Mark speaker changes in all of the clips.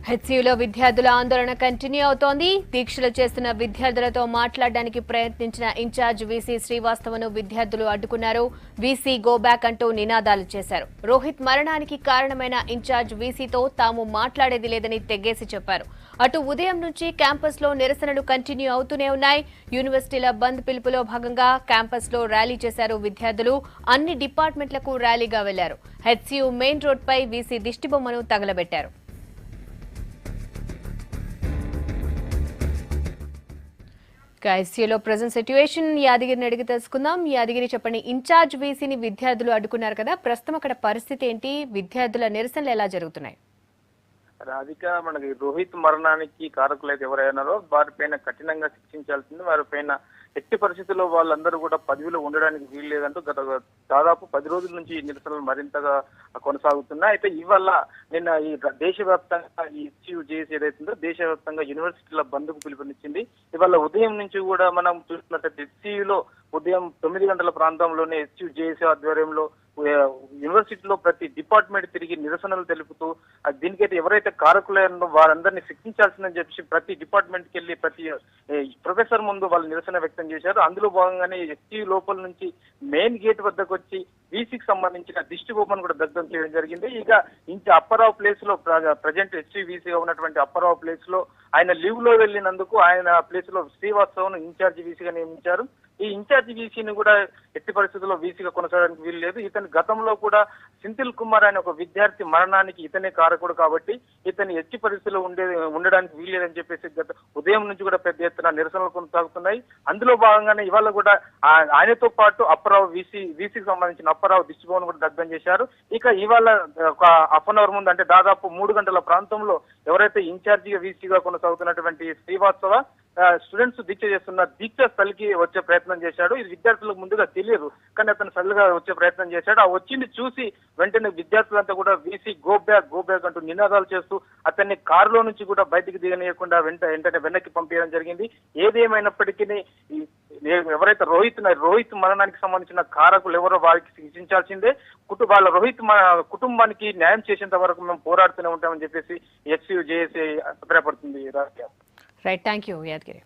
Speaker 1: హెచ్సియులో విద్యార్థుల ఆందోళన కంటిన్యూ అవుతోంది. దీక్షలు చేస్తున్న విద్యార్థులతో మాట్లాడడానికి ప్రయత్నించిన ఇన్ఛార్జ్ వీసీ శ్రీవాస్తవను విద్యార్థులు అడ్డుకున్నారు. వీసీ గో బ్యాక్ అంటూ నినాదాలు చేశారు. రోహిత్ మరణానికి కారణమైన ఇన్ఛార్జ్ వీసీతో తాము మాట్లాడేది లేదని తెగేసి చెప్పారు. అటు ఉదయం నుంచి క్యాంపస్ లో నిరసనలు కంటిన్యూ అవుతూనే ఉన్నాయి. యూనివర్సిటీల బంద్ పిలుపులో భాగంగా క్యాంపస్ లో ర్యాలీ చేశారు విద్యార్థులు. అన్ని డిపార్ట్మెంట్లకు ర్యాలీగా వెళ్లారు. హెచ్సియు మెయిన్ రోడ్ పై వీసీ దిష్టిబొమ్మను తగలబెట్టారు. హెచ్సియులో ప్రెజెంట్ సిట్యుయేషన్ యాదగిరిని అడిగి తెలుసుకుందాం. యాదగిరి చెప్పండి, ఇన్ఛార్జ్ వీసీని విద్యార్థులు అడ్డుకున్నారు కదా, ప్రస్తుతం అక్కడ పరిస్థితి ఏంటి? విద్యార్థుల నిరసనలు ఎలా జరుగుతున్నాయి?
Speaker 2: రాధిక, మనకి రోహిత్ మరణానికి కారకులైతే ఎవరైనారో వారిపైన కఠినంగా శిక్షించాల్సింది. వారిపైన ఎట్టి పరిస్థితుల్లో వాళ్ళందరూ కూడా పదవిలో ఉండడానికి వీలు లేదంటూ గత దాదాపు 10 రోజుల నుంచి నిరసనలు మరింతగా కొనసాగుతున్నాయి. అయితే ఇవాళ నిన్న ఈ దేశవ్యాప్తంగా ఈ హెచ్సియు జేఏసీ ఏదైతుందో దేశవ్యాప్తంగా యూనివర్సిటీల బంద్కు పిలుపునిచ్చింది. ఇవాళ ఉదయం నుంచి కూడా మనం చూసినట్లయితే హెచ్సియులో ఉదయం 9 గంటల ప్రాంతంలోనే హెచ్సియు జేఏసీ ఆధ్వర్యంలో యూనివర్సిటీలో ప్రతి డిపార్ట్మెంట్ తిరిగి నిరసనలు తెలుపుతూ దీనికైతే ఎవరైతే కారకులైనో వారందరినీ శిక్షించాల్సిందని చెప్పి ప్రతి డిపార్ట్మెంట్ కి వెళ్లి ప్రతి ప్రొఫెసర్ ముందు వాళ్ళు నిరసన వ్యక్తం చేశారు. అందులో భాగంగానే హెచ్సియు లోపల నుంచి మెయిన్ గేట్ వద్దకు వచ్చి వీసీకి సంబంధించిన దిష్టి బొమ్మను కూడా దగ్ధం చేయడం జరిగింది. ఇక అప్పారావు ప్లేస్ లో ప్రజెంట్ హెచ్సియు వీసీగా ఉన్నటువంటి అప్పారావు ప్లేస్ లో ఆయన లీవ్ లో వెళ్లినందుకు ఆయన ప్లేస్ లో శ్రీవాస్తవను ఇన్ఛార్జ్ వీసీగా నియమించారు. ఈ ఇన్ఛార్జ్ వీసీని కూడా ఎట్టి పరిస్థితుల్లో వీసీగా కొనసాగడానికి వీలు లేదు. ఇతని గతంలో కూడా సింథిల్ కుమార్ అనే ఒక విద్యార్థి మరణానికి ఇతనే కారకుడు కాబట్టి ఇతని ఎట్టి పరిస్థితుల్లో ఉండడానికి వీలు లేదని చెప్పేసి గత ఉదయం నుంచి కూడా పెద్ద ఎత్తున నిరసనలు కొనసాగుతున్నాయి. అందులో భాగంగానే ఇవాళ కూడా ఆయనతో పాటు అప్పారావు వీసీకి సంబంధించిన అప్పారావు దిష్టిబొమ్మను కూడా దగ్ధం చేశారు. ఇక ఇవాళ ఒక హాఫ్ అన్ అవర్ ముందు అంటే దాదాపు 3 గంటల ప్రాంతంలో ఎవరైతే ఇన్ఛార్జిగా వీసీగా కొనసాగుతున్నటువంటి శ్రీవాస్తవ స్టూడెంట్స్ దీక్ష చేస్తున్న దీక్ష స్థలికి వచ్చే ప్రయత్నం చేశాడు. ఇది విద్యార్థులకు ముందుగా తెలియదు, కానీ అతను సడన్గా వచ్చే ప్రయత్నం చేశాడు. ఆ వచ్చింది చూసి వెంటనే విద్యార్థులంతా కూడా వీసీ గో బ్యాక్ అంటూ నినాదాలు చేస్తూ అతన్ని కారులో నుంచి కూడా బయటికి దిగనీయకుండా వెంటనే వెనక్కి పంపించడం జరిగింది. ఏదేమైనప్పటికీ ఎవరైతే రోహిత్ మరణానికి సంబంధించిన కారకులు ఎవరో వారికి శిక్షించాల్సిందే. వాళ్ళ రోహిత్ కుటుంబానికి న్యాయం చేసేంత వరకు మేము పోరాడుతూనే ఉంటామని చెప్పేసి హెచ్సియు జేఏసీ అభిప్రాయపడుతుంది.
Speaker 1: Right, thank you Yadagiri.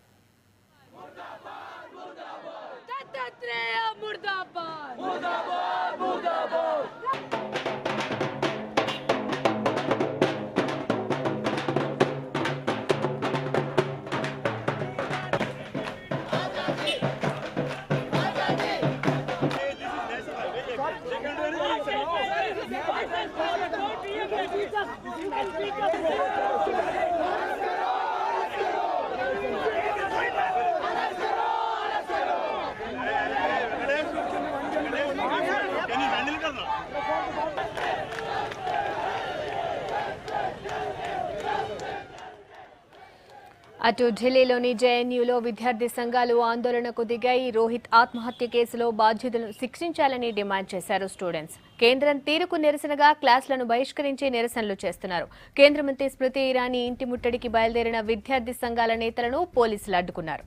Speaker 1: అటు ఢిల్లీలోని జేఎన్యూలో విద్యార్థి సంఘాలు ఆందోళనకు దిగాయి. రోహిత్ ఆత్మహత్య కేసులో బాధ్యులను శిక్షించాలని డిమాండ్ చేశారు స్టూడెంట్స్. కేంద్రం తీరుకు నిరసనగా క్లాసులను బహిష్కరించి నిరసనలు చేస్తున్నారు. కేంద్ర మంత్రి స్మృతి ఇరానీ ఇంటి ముట్టడికి బయలుదేరిన విద్యార్థి సంఘాల నేతలను పోలీసులు అడ్డుకున్నారు.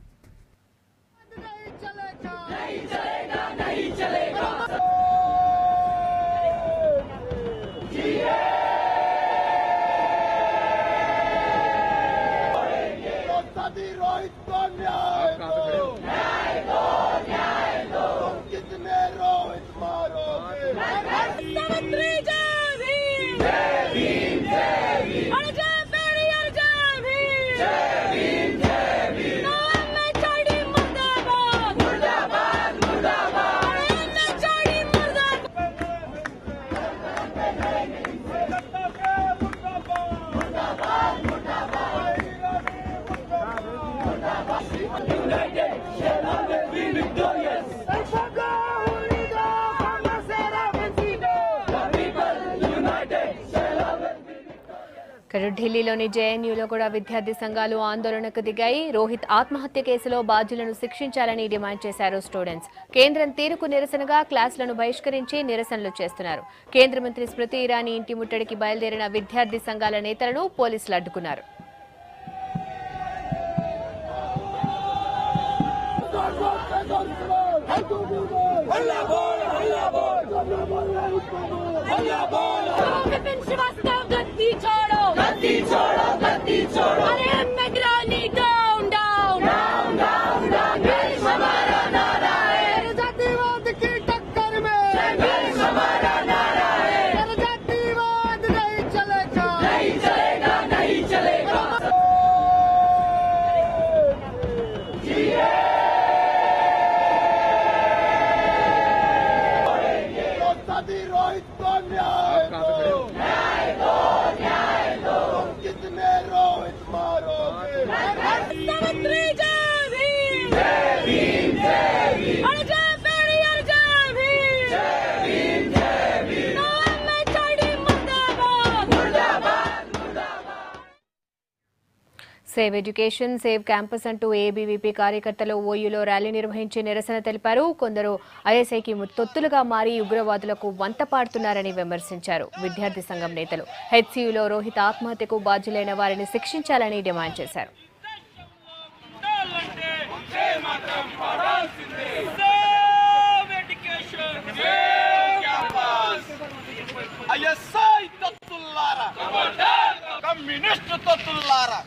Speaker 1: ఢిల్లీలోని జేఎన్యూలో కూడా విద్యార్థి సంఘాలు ఆందోళనకు దిగాయి. రోహిత్ ఆత్మహత్య కేసులో బాధ్యులను శిక్షించాలని డిమాండ్ చేశారు స్టూడెంట్స్. కేంద్రం తీరుకు నిరసనగా క్లాసులను బహిష్కరించి నిరసనలు చేస్తున్నారు. కేంద్ర మంత్రి స్మృతి ఇరానీ ఇంటి ముట్టడికి బయలుదేరిన విద్యార్థి సంఘాల నేతలను పోలీసులు అడ్డుకున్నారు.
Speaker 3: विपिन श्रीवास्तव गद्दी छोड़ो आतंकवादी रोहित को न्याय दो, तुम कितने रोहित मारोगे?
Speaker 1: సేవ్ ఎడ్యుకేషన్ సేవ్ క్యాంపస్ అంటూ ఏబీవీపీ కార్యకర్తలు ఓయూలో ర్యాలీ నిర్వహించి నిరసన తెలిపారు. కొందరు ఐఎస్ఐకి తొత్తులుగా మారి ఉగ్రవాదులకు వంత పాడుతున్నారని విమర్శించారు. విద్యార్థి సంఘం నేతలు హెచ్సీయూలో రోహిత్ ఆత్మహత్యకు బాధ్యులైన వారిని శిక్షించాలని డిమాండ్ చేశారు.
Speaker 3: కమ్యూనిస్ట్ తొత్తులారా